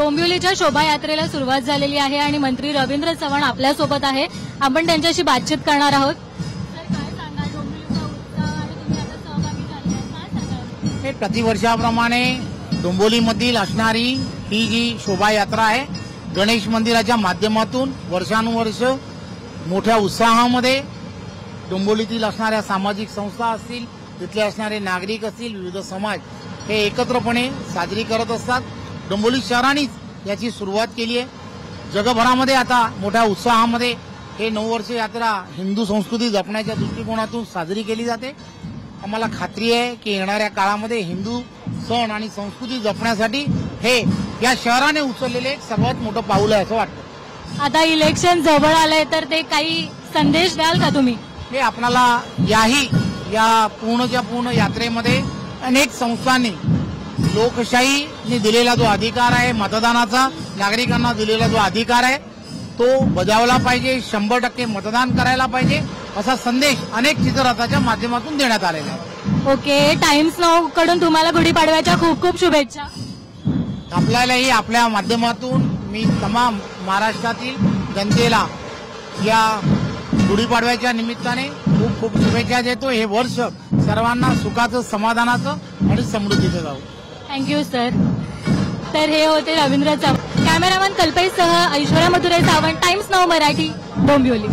डोंबिवलीच्या शोभायात्रेला सुरुवात झालेली आहे आणि मंत्री रवींद्र चव्हाण आपल्या सोबत आहे। आपण त्यांच्याशी बातचीत करणार आहोत। सर, काय सांगाल डोंबिवलीचा उत्साह आणि तुम्ही आता सहभागी झाले आहात, काय सांगाल? हे प्रतिवर्षाप्रमाणे डोंबिवलीमधील असणारी ही जी शोभायात्रा आहे गणेश मंदिराच्या माध्यमातून वर्षानुवर्ष मोठ्या उत्साहामध्ये डोंबिवलीतील असणाऱ्या सामाजिक संस्था असतील, तिथले असणारे नागरिक असतील, विविध समाज हे एकत्रपणे साजरी करत असतात। डोंबिवली शहरानेच याची सुरुवात केली आहे। जगभरामध्ये आता मोठ्या उत्साहामध्ये हे 9 वर्ष यात्रा हिंदू संस्कृती जपण्याच्या दृष्टिकोनातून साजरी केली जाते। आम्हाला खात्री आहे की येणाऱ्या काळामध्ये हिंदू सण आणि संस्कृती जपण्यासाठी हे या शहराने उचललेले एक सर्वात मोठं पाऊल आहे असं वाटतं। आता इलेक्शन जवळ आलंय तर ते काही संदेश द्याल का तुम्ही? हे आपल्याला या पूर्णच्या पूर्ण यात्रेमध्ये अनेक संस्थांनी लोकशाहीने दिलेला जो अधिकार आहे मतदानाचा, नागरिकांना दिलेला जो अधिकार आहे तो बजावला पाहिजे, 100% मतदान करायला पाहिजे असा संदेश अनेक चित्ररथाच्या माध्यमातून देण्यात आलेला आहे। ओके, टाइम्स नाऊ कडून तुम्हाला गुढीपाडव्याच्या खूप खूप शुभेच्छा। आपल्यालाही आपल्या माध्यमातून मी तमाम महाराष्ट्रातील जनतेला या गुढीपाडव्याच्या निमित्ताने खूप खूप शुभेच्छा देतो। हे वर्ष सर्वांना सुखाचं, समाधानाचं आणि समृद्धीचं जावो। Thank you sir. तर हे होते रवींद्र चव्हाण। कॅमेरामॅन कल्पेशसह ऐश्वर्या मधुरे सावंत, टाइम्स नाऊ मराठी, डोंबिवली।